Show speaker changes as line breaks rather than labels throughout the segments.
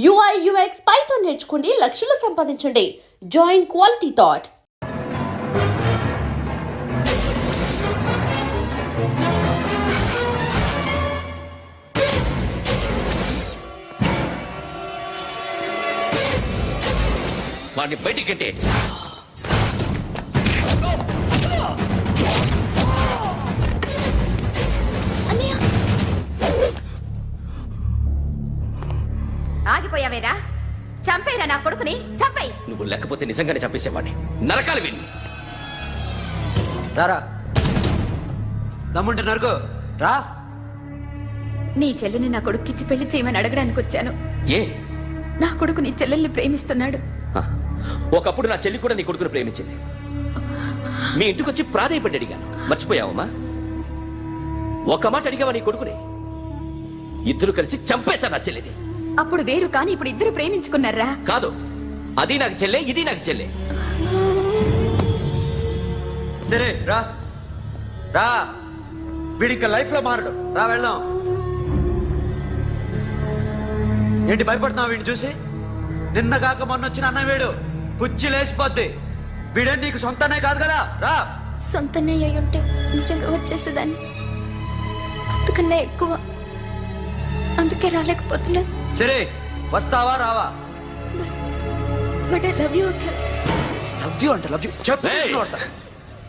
UI UX Python నేర్చుకోండి, లక్షలు సంపాదించండి. Join quality thought.
వాడిని బయటికి అంటే
ఆగిపోయావేరా? చంపేరా నా కొడుకుని, చంపేయ్.
నువ్వు లేకపోతే నిజంగానే చంపేసేవాడిని. నరకాలి విని
రారా, దమ్ముంటే నరుకు రా.
నీ చెల్లిని నా కొడుక్కిచ్చి పెళ్లి చేయమని అడగడానికి వచ్చాను.
ఏ
నా కొడుకు నీ చెల్లెల్ని ప్రేమిస్తున్నాడు.
ఆ, ఒకప్పుడు నా చెల్లి కూడా నీ కొడుకును ప్రేమించింది. మీ ఇంటికి వచ్చి ప్రాధాయపడి అడిగాను, మర్చిపోయావమ్మా? ఒక మాట అడిగావా నీ కొడుకుని? ఇద్దరు కలిసి చంపేశా నా చెల్లిని.
అప్పుడు వేరు, కానీ ఇప్పుడు ఇద్దరు ప్రేమించుకున్నారా?
కాదు, అది నాకు చెల్లె, ఇది నాకు చెల్లె.
సరే రా రా, వీడి ఇంకా లైఫ్ లో మారడు. రా వెళ్దాం. ఏంటి భయపడుతున్నావు వీడిని చూసి? నిన్న కాక మొన్న వచ్చిన అన్న వీడు పుచ్చి లేచిపోద్ది. వీడే నీకు సొంతనే కాదు కదా. రా.
సొంతనే అయి ఉంటే నిజంగా వచ్చేసేదాన్ని. అంతకన్నా ఎక్కువ, అందుకే రాలేకపోతున్నా.
సరే వస్తావా రావా?
But I love you Akhil.
Love you అంటే లవ్ యూ చెప్పు.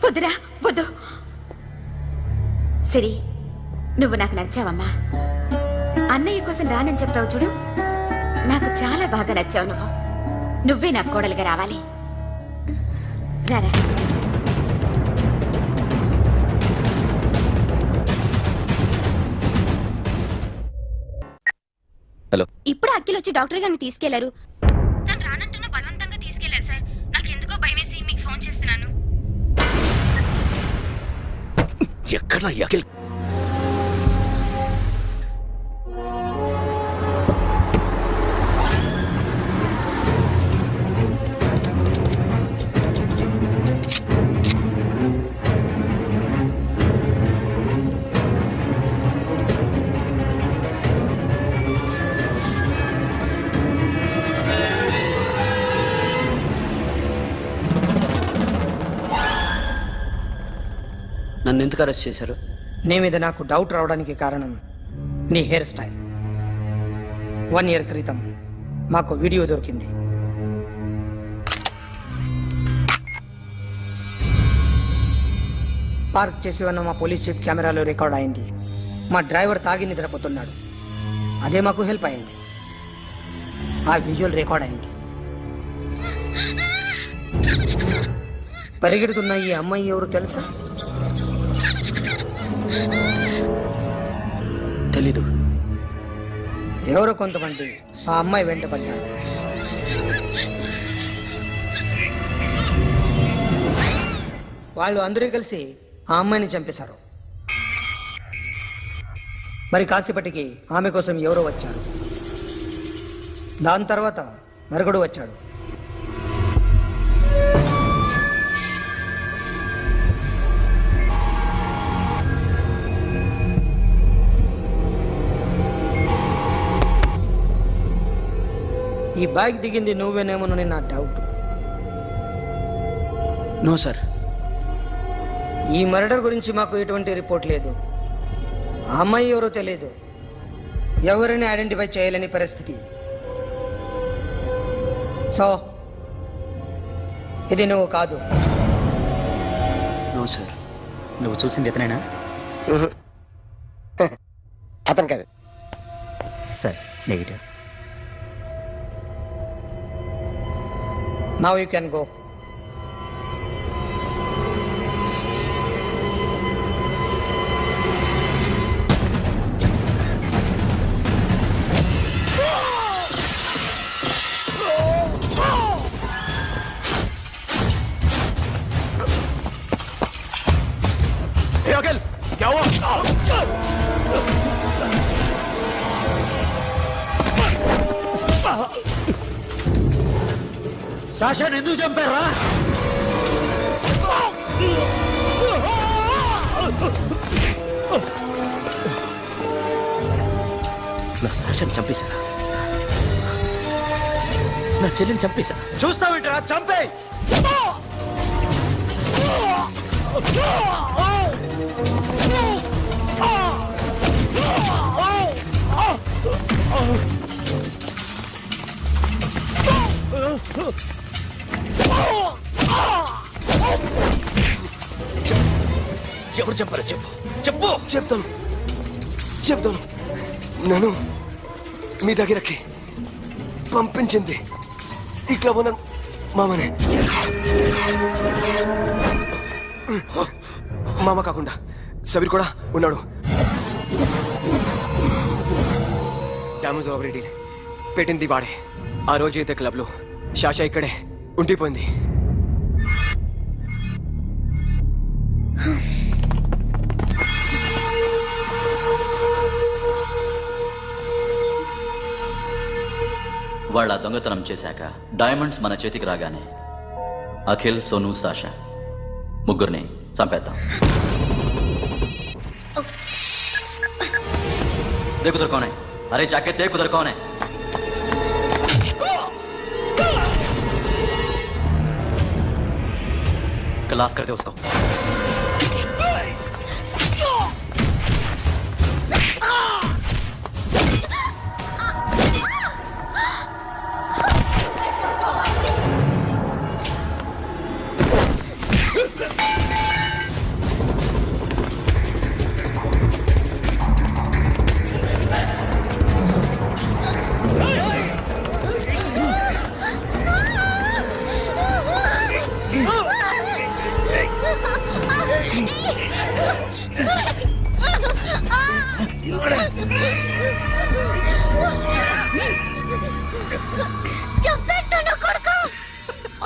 వద్దురా, వద్దు. సరే, నువ్వు నాకు నచ్చావమ్మా. అన్నయ్య కోసం రానని చెప్పావు చూడు, నాకు చాలా బాగా నచ్చావు. నువ్వే నా కోడలుగా రావాలి. రారా.
హలో.
ఇప్పుడు అఖిల్ వచ్చి డాక్టర్ గారిని తీసుకెళ్లారు. తను రానంటున్న బలవంతంగా తీసుకెళ్లారు సార్. నాకు ఎందుకో భయమేసి మీకు ఫోన్ చేస్తున్నాను.
ఎక్కడ అఖిల్?
నన్ను ఎందుకు అరెస్ట్ చేశారు?
నీ మీద నాకు డౌట్ రావడానికి కారణం నీ హెయిర్ స్టైల్. 1 year క్రితం మాకు వీడియో దొరికింది. పార్క్ చేసి ఉన్న మా పోలీస్ జీప్ కెమెరాలో రికార్డ్ అయింది. మా డ్రైవర్ తాగి నిద్రపోతున్నాడు. అదే మాకు హెల్ప్ అయింది. ఆ విజువల్ రికార్డ్ అయింది. పరిగెడుతున్న ఈ అమ్మాయి ఎవరు తెలుసా?
తెలీదు.
ఎవరో కొంతమంది ఆ అమ్మాయి వెంట పడ్డారు. వాళ్ళు అందరూ కలిసి ఆ అమ్మాయిని చంపేశారు. మరి కాసేపటికి ఆమె కోసం ఎవరో వచ్చారు. దాని తర్వాత మరొకడు వచ్చాడు. ఈ బ్యాగ్ దిగింది నువ్వేనేమోనని నా డౌట్.
No sir.
ఈ మర్డర్ గురించి మాకు ఎటువంటి రిపోర్ట్ లేదు. ఆ అమ్మాయి ఎవరో తెలియదు. ఎవరిని ఐడెంటిఫై చేయలేని పరిస్థితి. సో ఇది నువ్వు కాదు.
No sir. నువ్వు చూసింది ఇతనేనా?
అతను కాదు సార్. Negative.
Now you can go.
Akhil, क्या हुआ?
సాషాని ఎందుకు చంపారా?
నా సాషాని చంపేశారా? నా చెల్లిని చంపేశా.
చూస్తావేంట్రా? చంపే.
ఎవరు చంపారో చెప్పు, చెప్పు.
చెప్తాను నన్ను మీ దగ్గరకి పంపించింది ఇట్లా ఉన్న మామనే. మామ కాకుండా సబీర్ కూడా ఉన్నాడు. డ్యామేజ్ ఓవర్ డీల్ పెట్టింది వాడే. ఆ రోజు అయితే క్లబ్లో షాషా ఇక్కడే ఉండిపోయింది.
వాళ్ళ దొంగతనం చేశాక డైమండ్స్ మన చేతికి రాగానే అఖిల్, సోను, సాషా ముగ్గురిని చంపేద్దాం. देख उधर कौन है? अरे जाके देख उधर कौन है? क्लास करते उसको.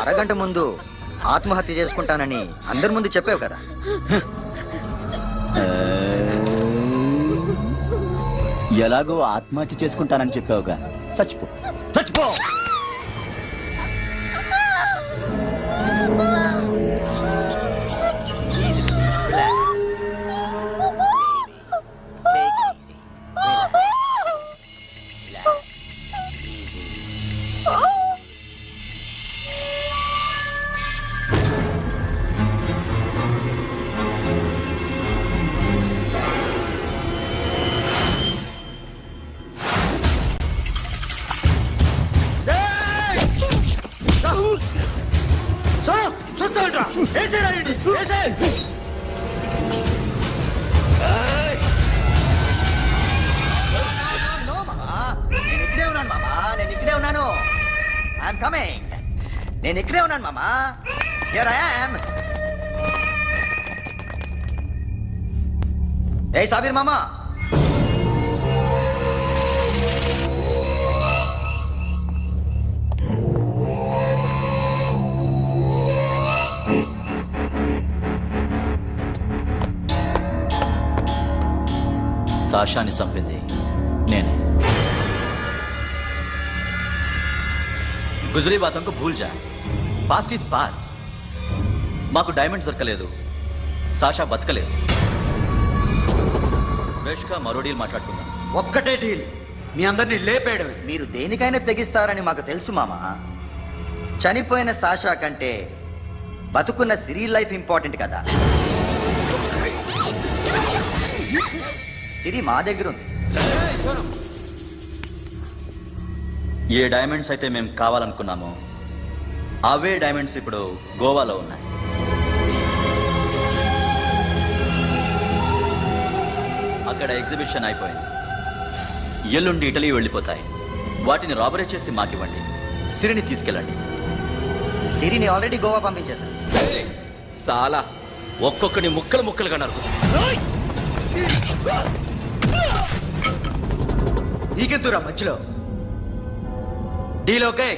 అరగంట ముందు ఆత్మహత్య చేసుకుంటానని అందరి ముందు చెప్పావు కదా.
ఎలాగో ఆత్మహత్య చేసుకుంటానని చెప్పావుగా, చచ్చిపో.
చూస్తావేంట్రా? వేసేరా వీడిని, వేసే.
నేను ఇక్కడే ఉన్నాను మామా, నేను ఇక్కడే ఉన్నాను. I'm coming. నేను ఇక్కడే ఉన్నాను మామా. Here I am. ఏ సాబీర్ మామా,
సాషాని చంపింది నేనే. గుజరీ బాతంకు భూల్ జా. Past is past. మాకు డైమండ్స్ దొరకలేదు, సాషా బతకలేదు. ఫ్రెష్గా మరో డీల్ మాట్లాడుకుందాం.
ఒక్కటే డీల్, మీ అందరినీ లేపేయడమే.
మీరు దేనికైనా తెగిస్తారని మాకు తెలుసు మామా. చనిపోయిన సాషా కంటే బతుకున్న సిరీ లైఫ్ ఇంపార్టెంట్ కదా. సిరి మా దగ్గర ఉంది.
ఏ డైమండ్స్ అయితే మేము కావాలనుకున్నామో అవే డైమండ్స్ ఇప్పుడు గోవాలో ఉన్నాయి. అక్కడ ఎగ్జిబిషన్ అయిపోయింది. ఎల్లుండి ఇటలీ వెళ్ళిపోతాయి. వాటిని రాబరీ చేసి మాకివ్వండి. సిరిని తీసుకెళ్ళండి.
సిరిని ఆల్రెడీ గోవా పంపించేశాను.
సాలా ఒక్కొక్కని ముక్కలు ముక్కలుగా నరుకు.
నీకెందురా మధ్యలో? Deal okay?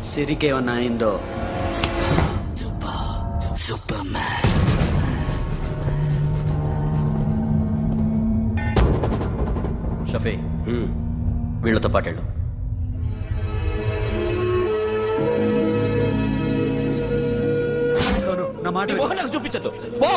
సిరికేమన్నా అయిందో?
షఫీ, వీళ్ళతో పాటేళ్ళు.
నా మాట
నీ మొహం నాకు చూపించద్దు. పో.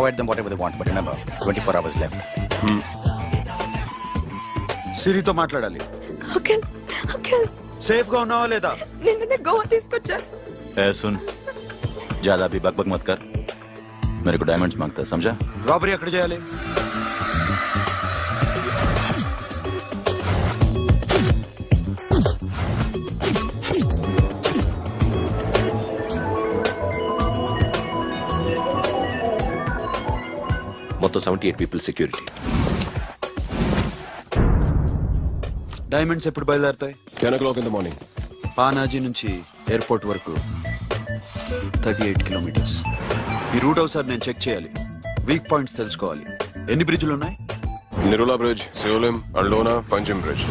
provide them whatever they want, but remember, 24 hours left.
సిరితో మాట్లాడాలి.
అంకుల్ అంకుల్
సేఫ్ గా ఉన్నావా లేదా?
నిన్న గోవా తీసుకొచ్చారు.
ए सुन, ज्यादा भी बकबक मत कर. मेरे को डायमंड्स मांगता है, समझा?
రాబరీ ఎక్కడ చేయాలి?
మొత్తం 78 పీపుల్ సెక్యూరిటీ.
డైమండ్స్ ఎప్పుడు బయలుదేరుతాయి?
10 o'clock in the morning.
Panaji నుంచి ఎయిర్పోర్ట్ వరకు 38 కిలోమీటర్స్. ఈ రూట్ ఒకసారి నేను చెక్ చేయాలి. వీక్ పాయింట్స్ తెలుసుకోవాలి. ఎన్ని బ్రిడ్జ్లు ఉన్నాయి?
Nirula Bridge, Seolim, Aldona, Panjim Bridge.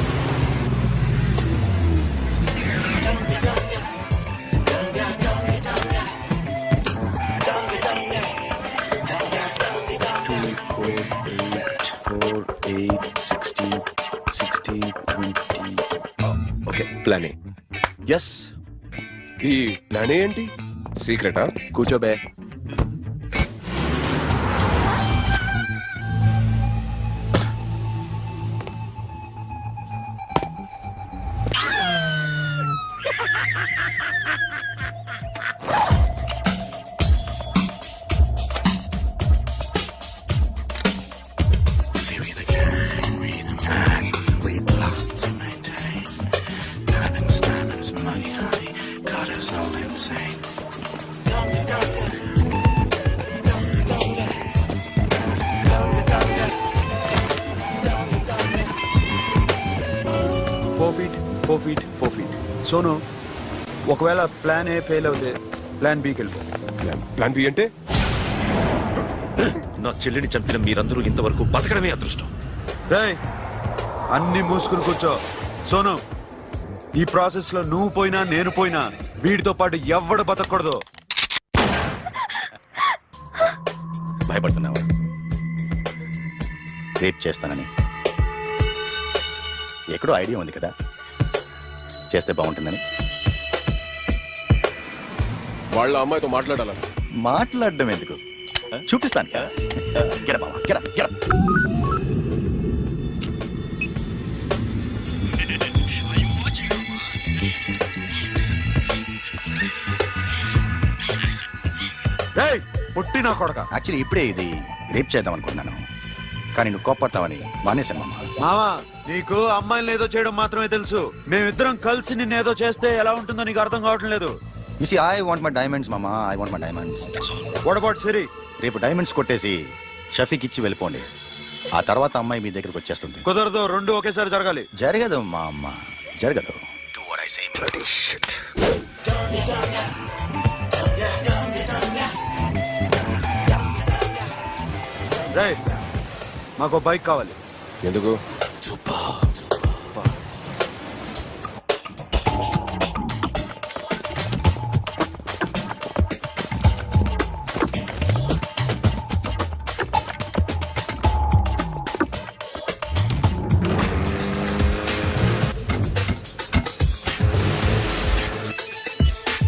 Okay,
plan A.
Yes.
ఈ ప్లాన్ ఏంటి? సీక్రెటా?
కూర్చోబే. Four feet. సోను, ఒకవేళ ప్లాన్ ఏ ఫెయిల్ అవుతే ప్లాన్ బికి వెళ్ళిపో.
ప్లాన్ బి అంటే?
నా చెల్లిని చంపిన మీరందరూ ఇంతవరకు బతకడమే అదృష్టం.
రేయ్, అన్ని మూసుకుని కూర్చో. సోను, ఈ ప్రాసెస్ లో నువ్వు పోయినా నేను పోయినా వీడితో పాటు ఎవ్వడు బతకూడదు.
భయపడుతున్నావా? రేప్ చేస్తానని ఎక్కడో ఐడియా ఉంది కదా, చేస్తే బాగుంటుందని.
వాళ్ళ అమ్మాయితో మాట్లాడాలని.
మాట్లాడడం ఎందుకు, చూపిస్తాను కదా. Get up, మామ, get up, get up.
రేయ్, పుట్టి నా కొడక.
యాక్చువల్లీ ఇప్పుడే ఇది రేప్ చేద్దాం అనుకున్నాను, కానీ నువ్వు కోపడతావని మానేశాను మామ.
మావా, నీకు అమ్మాయిని ఏదో చేయడం మాత్రమే తెలుసు. మేమిద్దరం కలిసి నిన్ను ఏదో చేస్తే ఎలా ఉంటుందో నీకు అర్థం కావటం లేదు.
You see, I want my diamonds, mama. I want my diamonds.
What about Siri?
రేపు డైమండ్స్ కొట్టేసి షఫీకి ఇచ్చి వెళ్ళిపోండి. ఆ తర్వాత అమ్మాయి మీ దగ్గరకు వచ్చేస్తుంది.
కుదరదు, రెండు ఒకేసారి జరగాలి.
జరగదు మా అమ్మ, జరగదు. Do what I say, bloody shit.
రేయ్, మాకు బైక్ కావాలి.
ఎందుకు?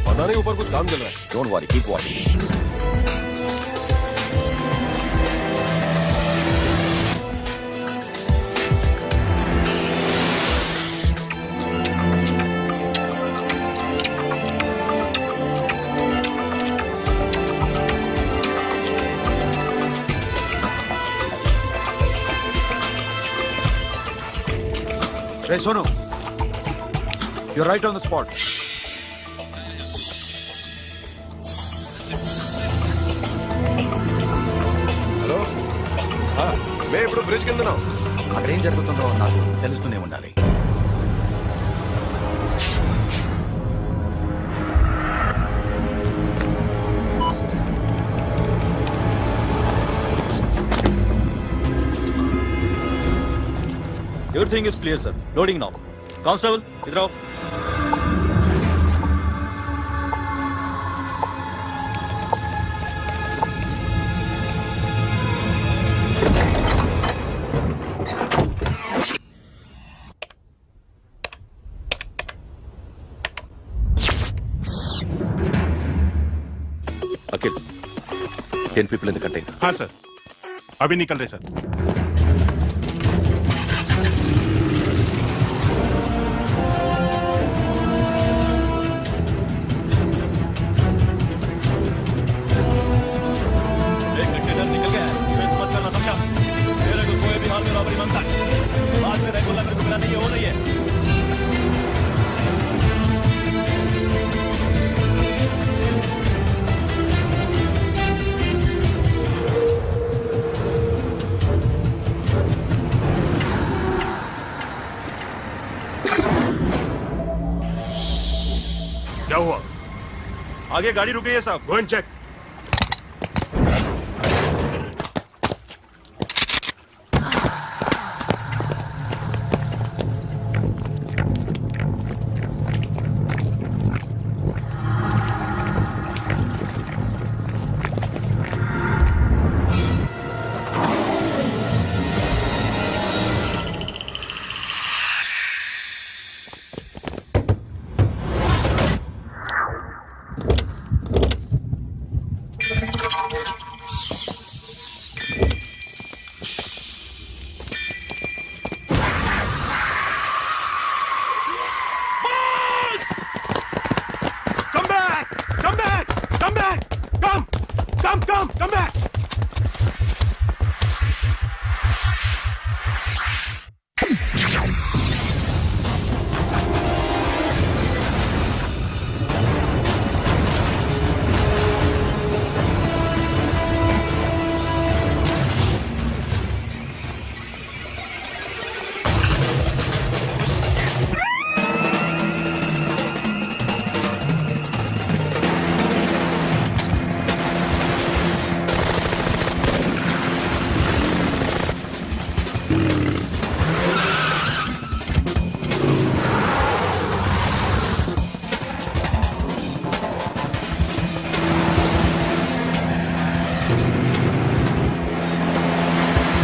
पता नहीं ऊपर कुछ काम चल रहा है.
Don't worry, keep watching.
Ray Sonu, you're right on the spot.
Hello, మేము ఇప్పుడు బ్రిడ్జ్ కింద ఉన్నాం.
అక్కడ ఏం జరుగుతుందో నాకు తెలుస్తూనే ఉండాలి.
Everything is clear, sir. Loading now. Constable, idhar aao.
Akhil,
10 people in the container.
हाँ सर, अभी निकल रहे सर.
एक कंटेनर निकल गया है, मिस मत करना, समझा? मेरे को कोई भी हाल में रॉबरी मांगता है, बाद में रेगुलर मेरे को मिला नहीं हो रही है.
क्या हुआ?
आगे गाड़ी रुक गई है साहब.
Go and check. Come back! Come back! Come back! Come back!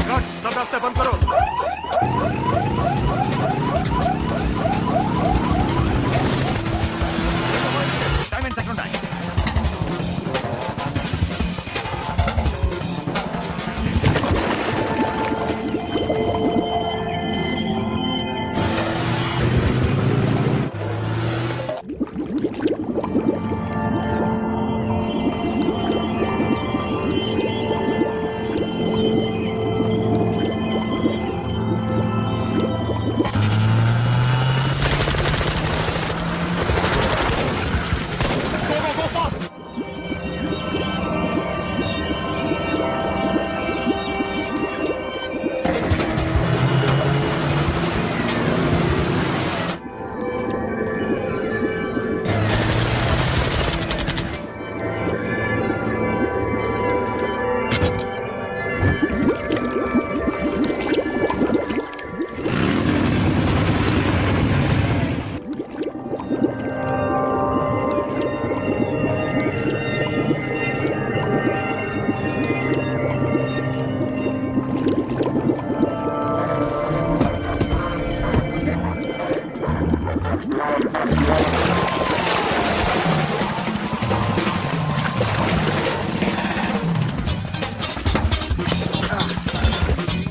Guards, सब रास्ते बंद करो.
Time and second time. Go fast.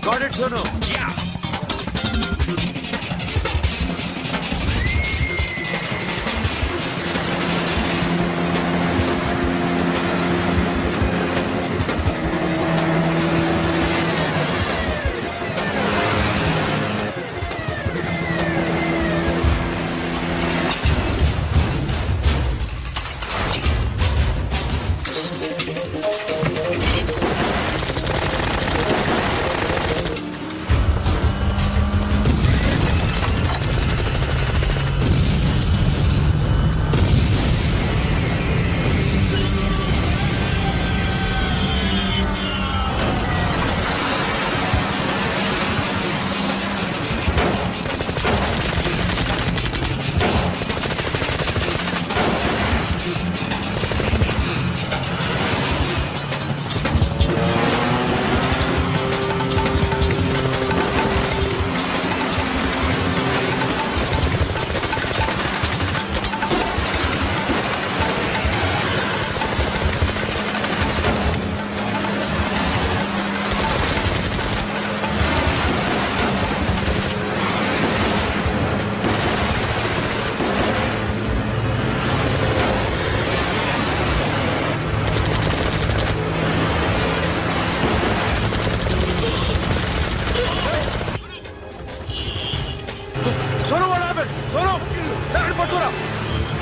Got it, Sonu.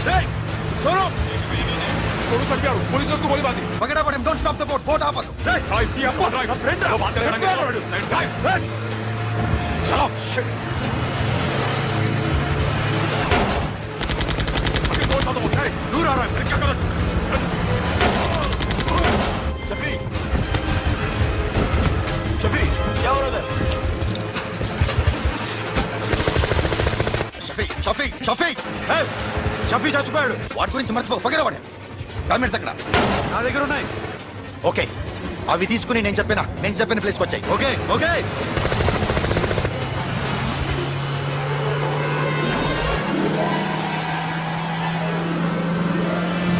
सोनो सोनू चढ़ गया पुलिस ने उसको गोली मार दी
Forget about him. Don't stop the boat. Boat आपातो.
ड्राइव किया ड्राइव फ्रेंड वो बात करेंगे चलो शिट बोट तो बोट है दूर आ रहा है क्या कर शफी शफी क्या हो रहा है
షఫీ
షఫీ చచ్చిపోయాడు.
వాటి గురించి మర్చిపో ఫగడ వాడే డాక్యుమెంట్స్ అక్కడ
నా దగ్గర ఉన్నాయి.
ఓకే అవి తీసుకుని నేను చెప్పిన ప్లేస్కి వచ్చాయి
ఓకే ఓకే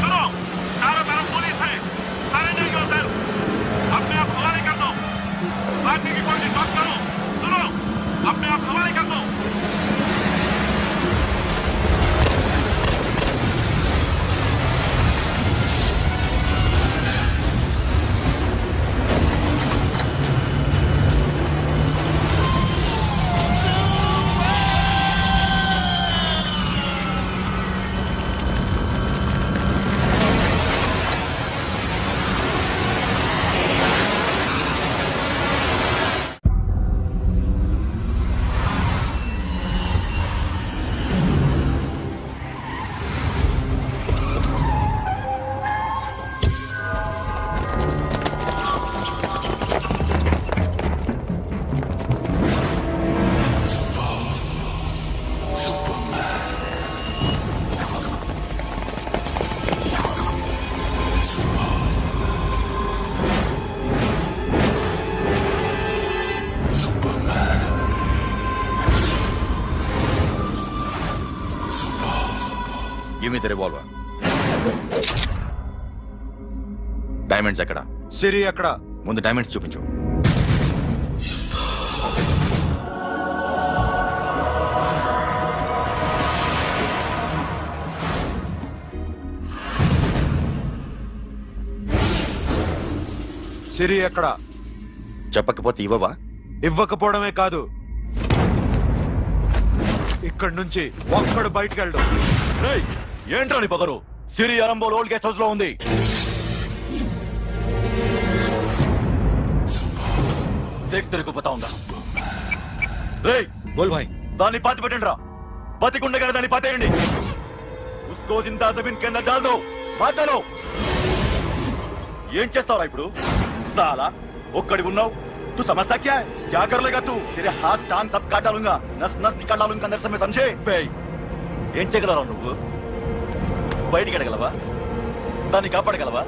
सुनो चारों तरफ पुलिस है सरेंडर योरसेल्फ अपने आप हवाले कर दो भागने की कोशिश मत करो सुनो अपने आप हवाले कर दो
give me the revolver diamonds ఎక్కడ
సిరి అక్కడ.
ముందు డైమండ్స్ చూపించు
సిరి అక్కడ.
చెప్పకపోతే ఇవ్వవా
ఇవ్వకపోవడమే కాదు, ఇక్కడి నుంచి ఒక్కడు బయటకు వెళ్ళడం.
రేయ్ ఏంట్రా నీ పొగరు సిరి అరంబోల్ ఓల్డ్ గెస్ట్ హౌస్ లో ఉంది దేక్ తెరకు పతావుందా రేయ్
బోల్ భాయ్.
దాన్ని పాతి పెట్టండి రా బతికుండగానే దాన్ని పాతేయండి ఉస్కో జిందా జమీన్ కింద డాల్ దో మాటలో ఏం చేస్తావురా ఇప్పుడు సాలా ఒక్కడి ఉన్నావు तू समझता क्या है क्या कर लेगा तू तेरे हाथ टांग सब काट डालूंगा नस नस निकाल डालूंगा अंदर से मैं समझे ఏం చేయగలరా నువ్వు బయటికి ఎడగలవా దాన్ని కాపాడగలవా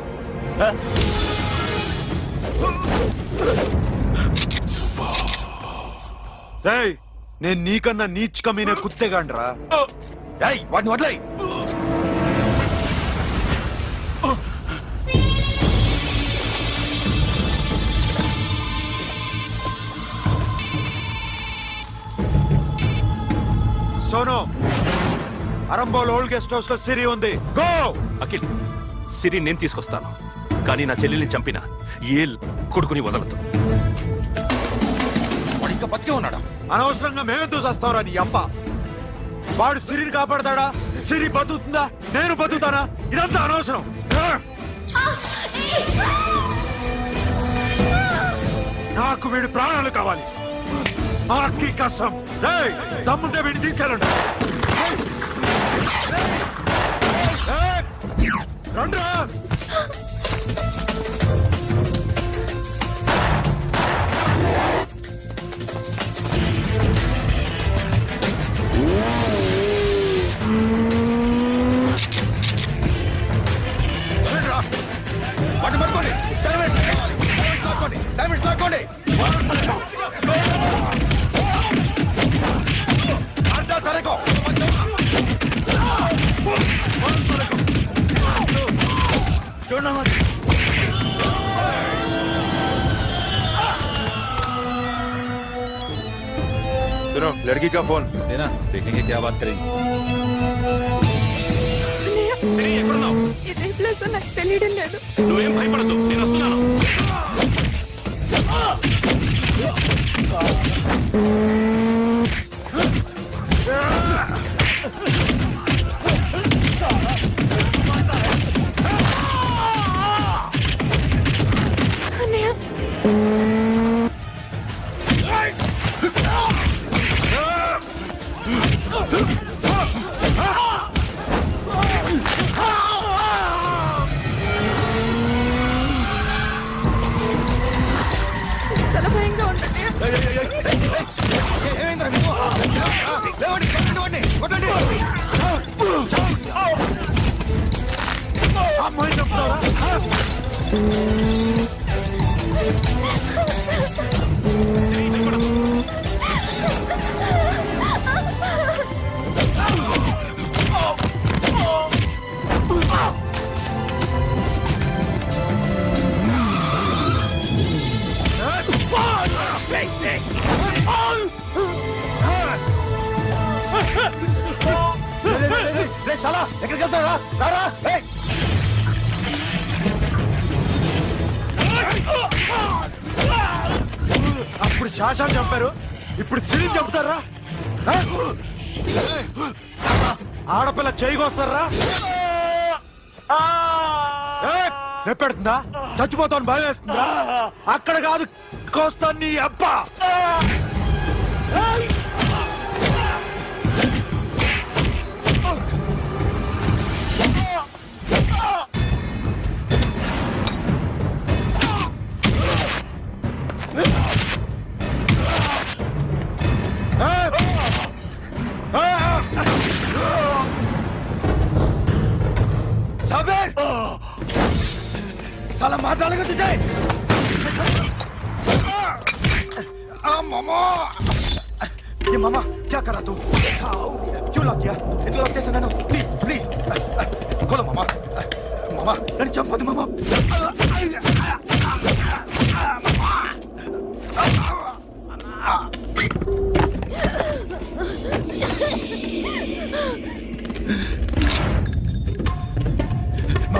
ఏయ్, నేను నీకన్నా నీచ్ కమీనే కుత్తేగాండ్రా.
వాటిని వదిలేయ్
Sonu, Arambol old guest house లో సిరి ఉంది. గో.
అఖిల్ సిరి నేను తీసుకొస్తాను కానీ నా చెల్లెల్ని చంపిన ఏ కొడుకుని వదలదు
వాడు ఇంకా బతికే ఉన్నాడా
అనవసరంగా మేమెందుకు చేస్తావురా నీ అప్ప. వాడు సిరిని కాపాడతాడా? సిరి బతుకుతుందా? నేను బతుకుతానా? ఇదంతా అనవసరం. నాకు వీడి ప్రాణాలు కావాలి. ఆకి కసం. రేయ్, దమ్ముంటే వీడిని తీసుకెళ్ళండి. రండ్రా.
వాటిని పట్టుకోండి డైమండ్స్ లాక్కోండి సరేకో
सुनो, लड़की का फोन देना, देखेंगे क्या बात करेंगे.
సిరి ఎక్కడున్నావు
ఇదే ప్లేస్ నాకు తెలియడం లేదు.
నువ్వేం భయపడద్దు నేను వస్తున్నాను
అమ్మాయి చెప్తారా చాలా ఎక్కడికి వెళ్తారా రారా ఏయ్! అప్పుడు శాశాన్ని చంపారు ఇప్పుడు చిరిని చంపుతారా ఆ? ఆడపిల్ల చేయకొస్తారా నెప్పెడుతుందా చచ్చిపోతాను భయం వేస్తుందా అక్కడ కాదు కోస్తాను నీ అబ్బా साबिर साला मार डालेगा तुझे मामा ये मामा क्या कर रहा तू क्यों लॉक किया ये तो लॉक जैसे ना प्लीज प्लीज खोलो मामा मामा नहीं चंपा मामा